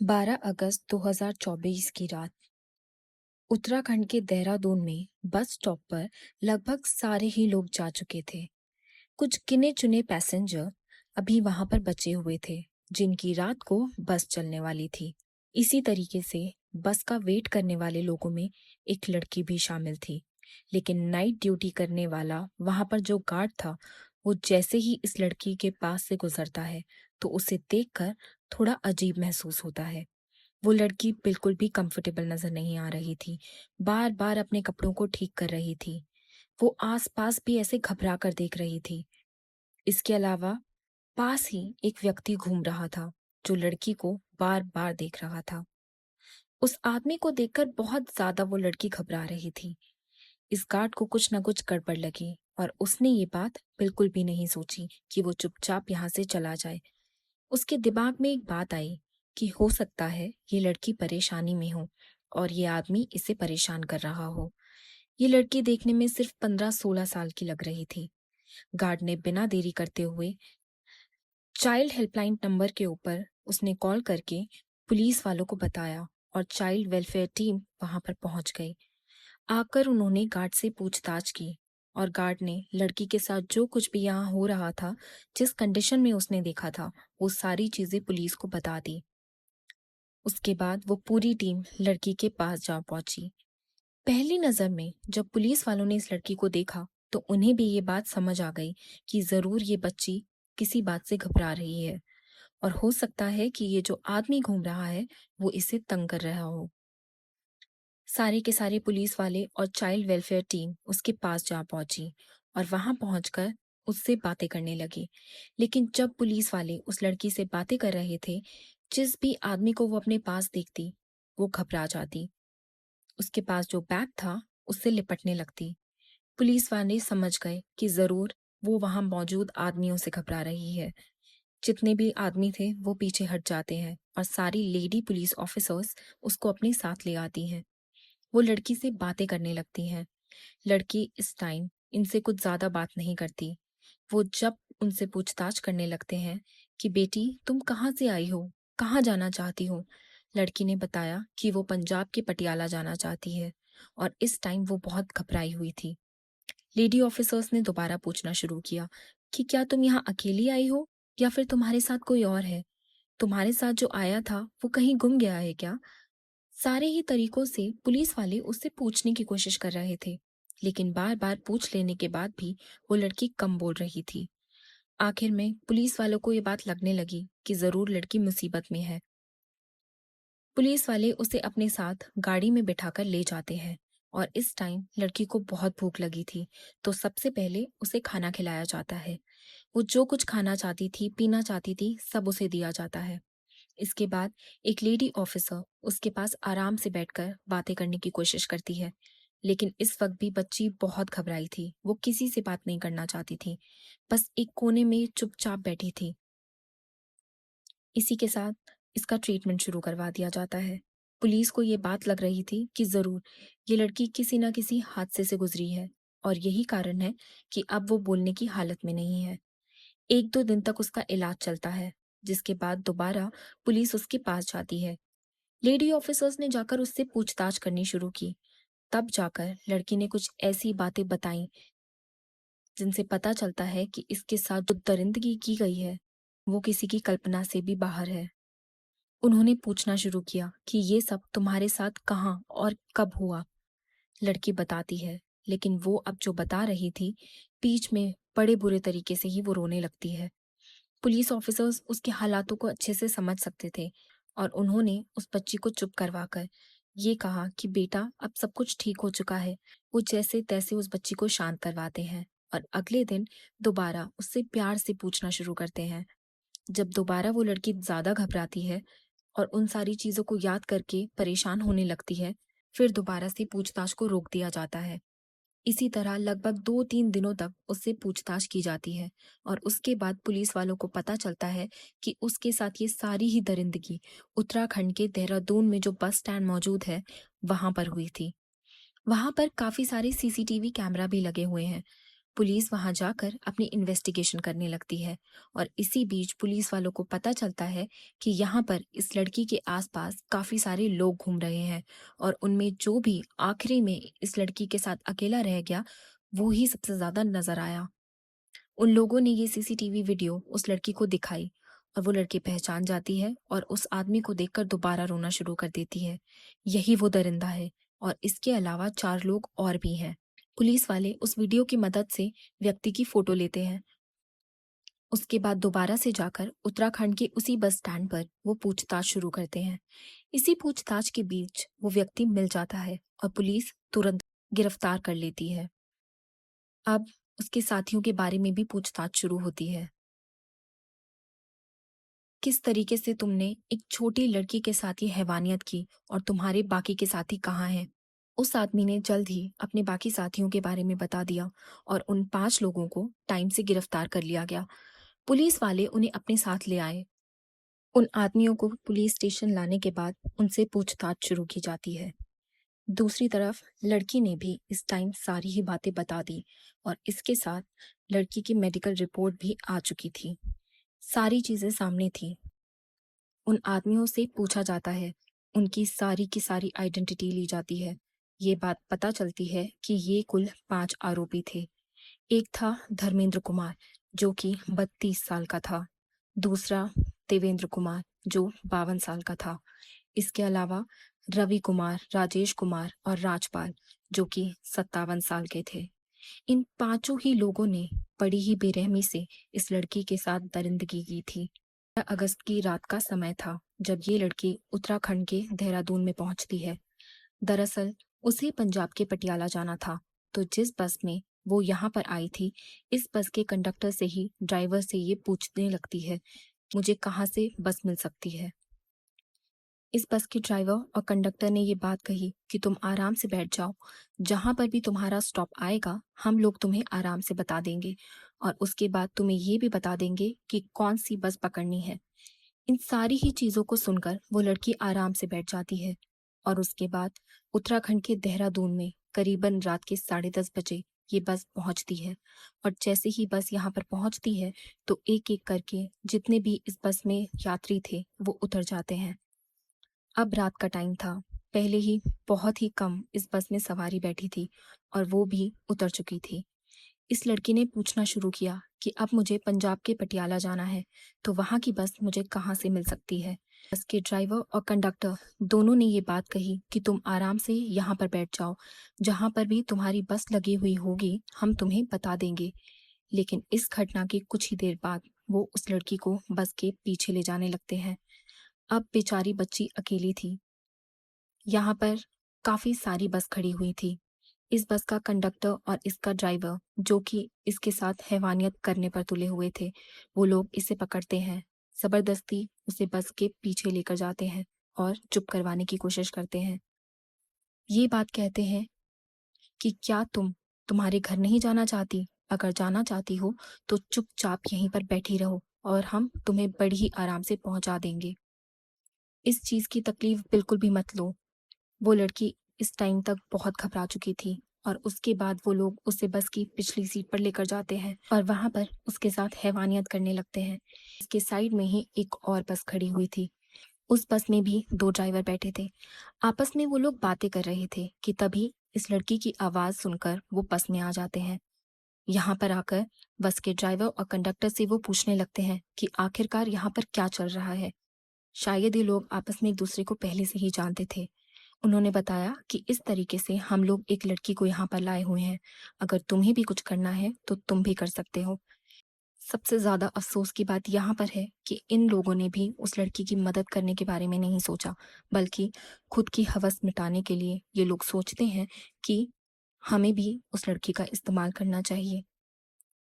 12 अगस्त 2024 की रात उत्तराखंड के देहरादून में बस स्टॉप पर लगभग सारे ही लोग जा चुके थे। कुछ गिने चुने पैसेंजर अभी वहां पर बचे हुए थे, जिनकी रात को बस चलने वाली थी। इसी तरीके से बस का वेट करने वाले लोगों में एक लड़की भी शामिल थी। लेकिन नाइट ड्यूटी करने वाला वहां पर जो गार्ड था, वो जैसे ही इस लड़की के पास से गुजरता है तो उसे देखकर थोड़ा अजीब महसूस होता है। वो लड़की बिल्कुल भी कंफर्टेबल नजर नहीं आ रही थी, बार बार अपने कपड़ों को ठीक कर रही थी। वो आसपास भी ऐसे घबरा कर देख रही थी। इसके अलावा पास ही एक व्यक्ति घूम रहा था, जो लड़की को बार बार देख रहा था। उस आदमी को देखकर बहुत ज्यादा वो लड़की घबरा रही थी। इस गार्ड को कुछ न कुछ गड़बड़ लगी और उसने ये बात बिल्कुल भी नहीं सोची कि वो चुपचाप यहाँ से चला जाए। उसके दिमाग में एक बात आई कि हो सकता है ये लड़की परेशानी में हो और ये आदमी इसे परेशान कर रहा हो। ये लड़की देखने में सिर्फ 15-16 साल की लग रही थी। गार्ड ने बिना देरी करते हुए चाइल्ड हेल्पलाइन नंबर के ऊपर उसने कॉल करके पुलिस वालों को बताया और चाइल्ड वेलफेयर टीम वहां पर पहुंच गई। आकर उन्होंने गार्ड से पूछताछ की और गार्ड ने लड़की के साथ जो कुछ भी यहाँ हो रहा था, जिस कंडीशन में उसने देखा था, वो सारी चीजें पुलिस को बता दी। उसके बाद वो पूरी टीम लड़की के पास जा पहुंची। पहली नजर में जब पुलिस वालों ने इस लड़की को देखा तो उन्हें भी ये बात समझ आ गई कि जरूर ये बच्ची किसी बात से घबरा रही है और हो सकता है कि ये जो आदमी घूम रहा है वो इसे तंग कर रहा हो। सारे के सारे पुलिस वाले और चाइल्ड वेलफेयर टीम उसके पास जा पहुंची और वहां पहुंचकर उससे बातें करने लगी। लेकिन जब पुलिस वाले उस लड़की से बातें कर रहे थे, जिस भी आदमी को वो अपने पास देखती, वो घबरा जाती। उसके पास जो बैग था, उससे लिपटने लगती। पुलिस वाले समझ गए कि जरूर वो वहां मौजूद आदमियों से घबरा रही है। जितने भी आदमी थे, वो पीछे हट जाते हैं और सारी लेडी पुलिस ऑफिसर्स उसको अपने साथ ले आती हैं। वो लड़की से बातें करने लगती हैं। लड़की इस टाइम इनसे कुछ ज्यादा बात नहीं करती। वो जब उनसे पूछताछ करने लगते हैं कि बेटी तुम कहाँ से आई हो, कहाँ जाना चाहती हो, लड़की ने बताया कि वो पंजाब के पटियाला जाना चाहती है और इस टाइम वो बहुत घबराई हुई थी। लेडी ऑफिसर्स ने दोबारा पूछना शुरू किया कि क्या तुम यहाँ अकेली आई हो या फिर तुम्हारे साथ कोई और है? तुम्हारे साथ जो आया था वो कहीं गुम गया है क्या? सारे ही तरीकों से पुलिस वाले उससे पूछने की कोशिश कर रहे थे, लेकिन बार बार पूछ लेने के बाद भी वो लड़की कम बोल रही थी। आखिर में पुलिस वालों को ये बात लगने लगी कि जरूर लड़की मुसीबत में है। पुलिस वाले उसे अपने साथ गाड़ी में बिठाकर ले जाते हैं और इस टाइम लड़की को बहुत भूख लगी थी, तो सबसे पहले उसे खाना खिलाया जाता है। वो जो कुछ खाना चाहती थी, पीना चाहती थी, सब उसे दिया जाता है। इसके बाद एक लेडी ऑफिसर उसके पास आराम से बैठकर बातें करने की कोशिश करती है। लेकिन इस वक्त भी बच्ची बहुत घबराई थी, वो किसी से बात नहीं करना चाहती थी, बस एक कोने में चुपचाप बैठी थी। इसी के साथ इसका ट्रीटमेंट शुरू करवा दिया जाता है। पुलिस को ये बात लग रही थी कि जरूर ये लड़की किसी न किसी हादसे से गुजरी है और यही कारण है कि अब वो बोलने की हालत में नहीं है। 1-2 दिन तक उसका इलाज चलता है, जिसके बाद दोबारा पुलिस उसके पास जाती है। लेडी ऑफिसर्स ने जाकर उससे पूछताछ करनी शुरू की। तब जाकर लड़की ने कुछ ऐसी बातें बताई जिनसे पता चलता है कि इसके साथ जो दरिंदगी की गई है, वो किसी की कल्पना से भी बाहर है। उन्होंने पूछना शुरू किया कि ये सब तुम्हारे साथ कहाँ और कब हुआ? लड़की बताती है, लेकिन वो अब जो बता रही थी, बीच में बड़े बुरे तरीके से ही वो रोने लगती है। पुलिस ऑफिसर्स उसके हालातों को अच्छे से समझ सकते थे और उन्होंने उस बच्ची को चुप करवाकर ये कहा कि बेटा अब सब कुछ ठीक हो चुका है। वो जैसे तैसे उस बच्ची को शांत करवाते हैं और अगले दिन दोबारा उससे प्यार से पूछना शुरू करते हैं। जब दोबारा वो लड़की ज्यादा घबराती है और उन सारी चीजों को याद करके परेशान होने लगती है, फिर दोबारा से पूछताछ को रोक दिया जाता है। इसी तरह लगभग 2-3 दिनों तक उससे पूछताछ की जाती है और उसके बाद पुलिस वालों को पता चलता है कि उसके साथ ये सारी ही दरिंदगी उत्तराखंड के देहरादून में जो बस स्टैंड मौजूद है, वहां पर हुई थी। वहां पर काफी सारे सीसीटीवी कैमरा भी लगे हुए हैं। पुलिस वहां जाकर अपनी इन्वेस्टिगेशन करने लगती है और इसी बीच पुलिस वालों को पता चलता है कि यहाँ पर इस लड़की के आसपास काफी सारे लोग घूम रहे हैं और उनमें जो भी आखिरी में इस लड़की के साथ अकेला रह गया वो ही सबसे ज्यादा नजर आया। उन लोगों ने ये सीसीटीवी वीडियो उस लड़की को दिखाई और वो लड़की पहचान जाती है और उस आदमी को देखकर दोबारा रोना शुरू कर देती है। यही वो दरिंदा है और इसके अलावा 4 लोग और भी हैं। पुलिस वाले उस वीडियो की मदद से व्यक्ति की फोटो लेते हैं। उसके बाद दोबारा से जाकर उत्तराखंड के उसी बस स्टैंड पर वो पूछताछ शुरू करते हैं। इसी पूछताछ के बीच वो व्यक्ति मिल जाता है और पुलिस तुरंत गिरफ्तार कर लेती है। अब उसके साथियों के बारे में भी पूछताछ शुरू होती है। किस तरीके से तुमने एक छोटी लड़की के साथ ये हैवानियत की और तुम्हारे बाकी के साथी कहाँ हैं? उस आदमी ने जल्द ही अपने बाकी साथियों के बारे में बता दिया और उन 5 लोगों को टाइम से गिरफ्तार कर लिया गया। पुलिस वाले उन्हें अपने साथ ले आए। उन आदमियों को पुलिस स्टेशन लाने के बाद उनसे पूछताछ शुरू की जाती है। दूसरी तरफ लड़की ने भी इस टाइम सारी ही बातें बता दी और इसके साथ लड़की की मेडिकल रिपोर्ट भी आ चुकी थी। सारी चीजें सामने थी। उन आदमियों से पूछा जाता है, उनकी सारी की सारी आइडेंटिटी ली जाती है। ये बात पता चलती है कि ये कुल 5 आरोपी थे। एक था धर्मेंद्र कुमार जो कि 32 साल का था। दूसरा देवेंद्र कुमार जो 52 साल का था। इसके अलावा रवि कुमार, राजेश कुमार और राजपाल जो कि 57 साल के थे। इन पांचों ही लोगों ने बड़ी ही बेरहमी से इस लड़की के साथ दरिंदगी की थी। 15 अगस्त की रात का समय था जब ये लड़की उत्तराखंड के देहरादून में पहुंचती है। दरअसल उसे पंजाब के पटियाला जाना था, तो जिस बस में वो यहाँ पर आई थी, इस बस के कंडक्टर से ही ड्राइवर से ये पूछने लगती है, मुझे कहाँ से बस मिल सकती है। इस बस के ड्राइवर और कंडक्टर ने ये बात कही कि तुम आराम से बैठ जाओ, जहां पर भी तुम्हारा स्टॉप आएगा हम लोग तुम्हें आराम से बता देंगे और उसके बाद तुम्हें ये भी बता देंगे कि कौन सी बस पकड़नी है। इन सारी ही चीजों को सुनकर वो लड़की आराम से बैठ जाती है और उसके बाद उत्तराखंड के देहरादून में करीबन रात के 10:30 बजे ये बस पहुंचती है और जैसे ही बस यहाँ पर पहुंचती है तो एक एक करके जितने भी इस बस में यात्री थे वो उतर जाते हैं। अब रात का टाइम था। पहले ही बहुत ही कम इस बस में सवारी बैठी थी और वो भी उतर चुकी थी। इस लड़की ने पूछना शुरू किया कि अब मुझे पंजाब के पटियाला जाना है, तो वहाँ की बस मुझे कहाँ से मिल सकती है। बस के ड्राइवर और कंडक्टर दोनों ने ये बात कही कि तुम आराम से यहाँ पर बैठ जाओ, जहाँ पर भी तुम्हारी बस लगी हुई होगी हम तुम्हें बता देंगे। लेकिन इस घटना के कुछ ही देर बाद वो उस लड़की को बस के पीछे ले जाने लगते हैं। अब बेचारी बच्ची अकेली थी। यहाँ पर काफी सारी बस खड़ी हुई थी। इस बस का कंडक्टर और इसका ड्राइवर जो कि इसके साथ हैवानियत करने पर तुले हुए थे, वो लोग इसे पकड़ते हैं, जबरदस्ती उसे बस के पीछे लेकर जाते हैं और चुप करवाने की कोशिश करते हैं। ये बात कहते हैं कि क्या तुम्हारे घर नहीं जाना चाहती? अगर जाना चाहती हो तो चुपचाप यहीं पर बैठी रहो और हम तुम्हें बड़ी ही आराम से पहुंचा देंगे। इस चीज की तकलीफ बिल्कुल भी मत लो। वो लड़की इस टाइम तक बहुत घबरा चुकी थी और उसके बाद वो लोग उसे बस की पिछली सीट पर लेकर जाते हैं और वहां पर उसके साथ हैवानियत करने लगते हैं। इसके साइड में ही एक और बस खड़ी हुई थी। उस बस में भी 2 ड्राइवर बैठे थे। आपस में वो लोग बातें कर रहे थे कि तभी इस लड़की की आवाज सुनकर वो बस में आ जाते हैं। यहाँ पर आकर बस के ड्राइवर और कंडक्टर से वो पूछने लगते हैं कि आखिरकार यहाँ पर क्या चल रहा है। शायद ये लोग आपस में एक दूसरे को पहले से ही जानते थे। उन्होंने बताया कि इस तरीके से हम लोग एक लड़की को यहाँ पर लाए हुए हैं, अगर तुम्हें भी कुछ करना है तो तुम भी कर सकते हो। सबसे ज्यादा अफसोस की बात यहाँ पर है कि इन लोगों ने भी उस लड़की की मदद करने के बारे में नहीं सोचा, बल्कि खुद की हवस मिटाने के लिए ये लोग सोचते हैं कि हमें भी उस लड़की का इस्तेमाल करना चाहिए।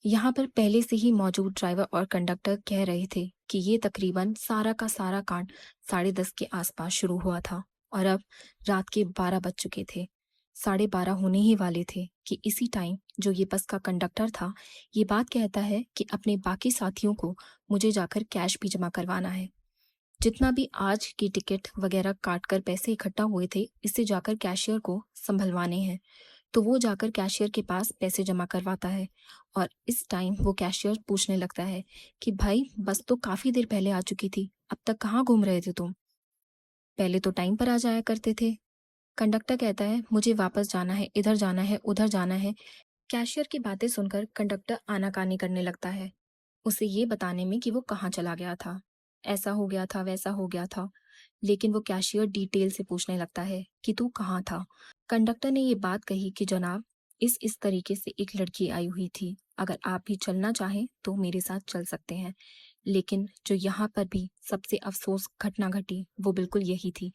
यहाँ पर पहले से ही मौजूद ड्राइवर और कंडक्टर कह रहे थे कि ये तकरीबन सारा का सारा कांड 10:30 के आसपास शुरू हुआ था और अब रात के 12 बज चुके थे। 12:30 होने ही वाले थे कि इसी टाइम जो ये बस का कंडक्टर था ये बात कहता है कि अपने बाकी साथियों को मुझे जाकर कैश भी जमा करवाना है। जितना भी आज की टिकट वगैरह काट कर पैसे इकट्ठा हुए थे इससे जाकर कैशियर को संभलवाने हैं। तो वो जाकर कैशियर के पास पैसे जमा करवाता है और इस टाइम वो कैशियर पूछने लगता है कि भाई बस तो काफ़ी देर पहले आ चुकी थी, अब तक कहाँ घूम रहे थे तुम? पहले तो टाइम पर आ जाया करते थे। कंडक्टर कहता है मुझे वापस जाना है, इधर जाना है, उधर जाना है। कैशियर की बातें सुनकर कंडक्टर आनाकानी करने लगता है, उसे ये बताने में कि वो कहाँ चला गया था। ऐसा हो गया था, वैसा हो गया था। लेकिन वो कैशियर डिटेल से पूछने लगता है कि तू कहाँ था? कंडक्टर ने ये बात कही कि जनाब, इस तरीके से एक लड़की आई हुई थी। अगर आप भी चलना चाहें तो मेरे साथ चल सकते हैं। लेकिन जो यहाँ पर भी सबसे अफ़सोस घटना घटी, वो बिल्कुल यही थी।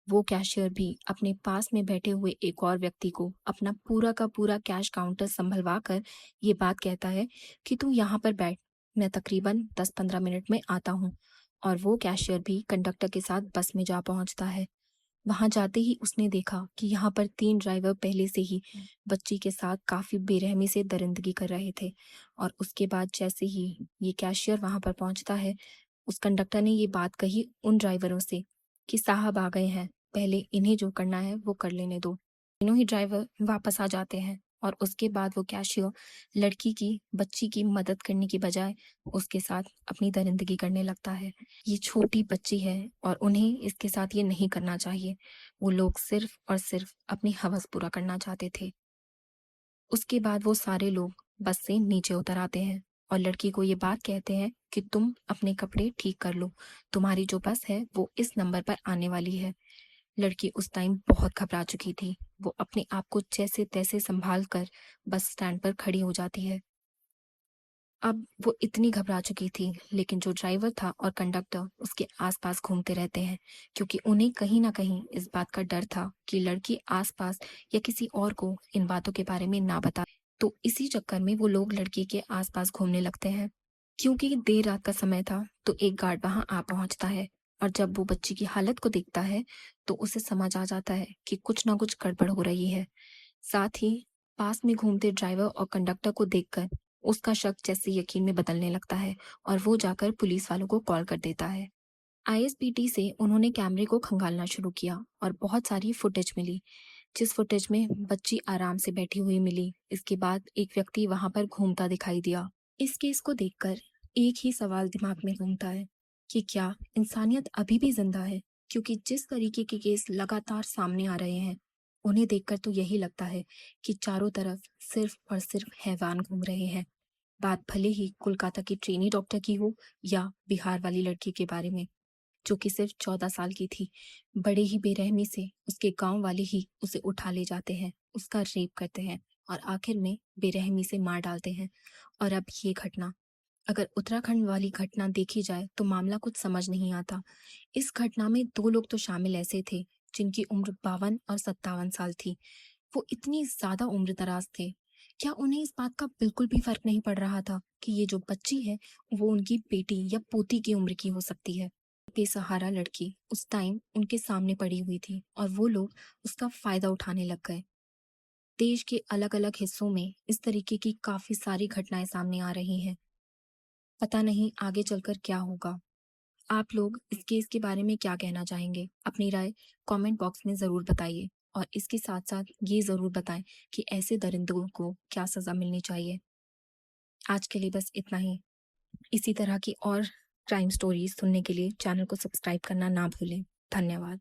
वो कैशियर भी अपने पास में बैठे हुए एक और व्यक्ति को अपना पूरा का पूरा कैश काउंटर सँभलवा कर ये बात कहता है कि तू यहाँ पर बैठ, मैं तकरीबन 10-15 मिनट में आता हूँ। और वो कैशियर भी कंडक्टर के साथ बस में जा पहुँचता है। वहाँ जाते ही उसने देखा कि यहाँ पर 3 ड्राइवर पहले से ही बच्ची के साथ काफ़ी बेरहमी से दरिंदगी कर रहे थे और उसके बाद जैसे ही ये कैशियर वहाँ पर पहुँचता है, उस कंडक्टर ने ये बात कही उन ड्राइवरों से कि साहब आ गए हैं, पहले इन्हें जो करना है वो कर लेने दो। तीनों ही ड्राइवर वापस आ जाते हैं और उसके बाद वो कैशियर लड़की की, बच्ची की मदद करने की बजाय उसके साथ अपनी दरिंदगी करने लगता है। ये छोटी बच्ची है और उन्हें इसके साथ ये नहीं करना चाहिए। वो लोग सिर्फ़ और सिर्फ़ अपनी हवस पूरा करना चाहते थे। उसके बाद वो सारे लोग बस से नीचे उतर आते हैं और लड़की को ये बात कहते हैं कि तुम अपने कपड़े ठीक कर लो, तुम्हारी जो बस है वो इस नंबर पर आने वाली है। लड़की उस टाइम बहुत घबरा चुकी थी। वो अपने आप को जैसे-तैसे सँभाल कर बस स्टैंड पर खड़ी हो जाती है। अब वो इतनी घबरा चुकी थी, लेकिन जो ड्राइवर था और कंडक्टर उसके आस-पास घूमते रहते हैं, क्योंकि उन्हें कहीं न कहीं इस बात का डर था कि लड़की आस-पास या किसी और को इन बातों के बारे में ना बताए। तो इसी चक्कर में वो लोग लड़की के आस-पास घूमने लगते हैं। क्योंकि देर रात का समय था, तो एक गार्ड वहाँ आ पहुँचता है और जब वो बच्ची की हालत को देखता है, तो उसे समझ आ जाता है कि कुछ न कुछ गड़बड़ हो रही है। साथ ही पास में घूमते ड्राइवर और कंडक्टर को देखकर उसका शक जैसे यकीन में बदलने लगता है और वो जाकर पुलिस वालों को कॉल कर देता है। आईएसपीटी से उन्होंने कैमरे को खंगालना शुरू किया और बहुत सारी फुटेज मिली, जिस फुटेज में बच्ची आराम से बैठी हुई मिली। इसके बाद एक व्यक्ति वहां पर घूमता दिखाई दिया। इस केस को देखकर एक ही सवाल दिमाग में घूमता है कि क्या इंसानियत अभी भी जिंदा है? क्योंकि जिस तरीके के केस लगातार सामने आ रहे हैं, उन्हें देखकर तो यही लगता है कि चारों तरफ सिर्फ और सिर्फ हैवान घूम रहे हैं। बात भले ही कोलकाता की ट्रेनी डॉक्टर की हो या बिहार वाली लड़की के बारे में, जो कि सिर्फ 14 साल की थी। बड़े ही बेरहमी से उसके गांव वाले ही उसे उठा ले जाते हैं, उसका रेप करते हैं और आखिर में बेरहमी से मार डालते हैं। और अब ये घटना, अगर उत्तराखंड वाली घटना देखी जाए तो मामला कुछ समझ नहीं आता। इस घटना में 2 लोग तो शामिल ऐसे थे जिनकी उम्र 52 और 57 साल थी। वो इतनी ज़्यादा उम्र-दराज़ थे। क्या उन्हें इस बात का बिल्कुल भी फ़र्क नहीं पड़ रहा था कि ये जो बच्ची है, वो उनकी बेटी या पोती की उम्र की हो सकती है? बेसहारा लड़की उस टाइम उनके सामने पड़ी हुई थी और वो लोग उसका फ़ायदा उठाने लग गए। देश के अलग-अलग हिस्सों में इस तरीके की काफ़ी सारी घटनाएँ सामने आ रही हैं। पता नहीं आगे चलकर क्या होगा। आप लोग इस केस के बारे में क्या कहना चाहेंगे? अपनी राय कमेंट बॉक्स में ज़रूर बताइए और इसके साथ-साथ ये ज़रूर बताएँ कि ऐसे दरिंदों को क्या सज़ा मिलनी चाहिए। आज के लिए बस इतना ही। इसी तरह की और क्राइम स्टोरीज़ सुनने के लिए चैनल को सब्सक्राइब करना ना भूलें। धन्यवाद।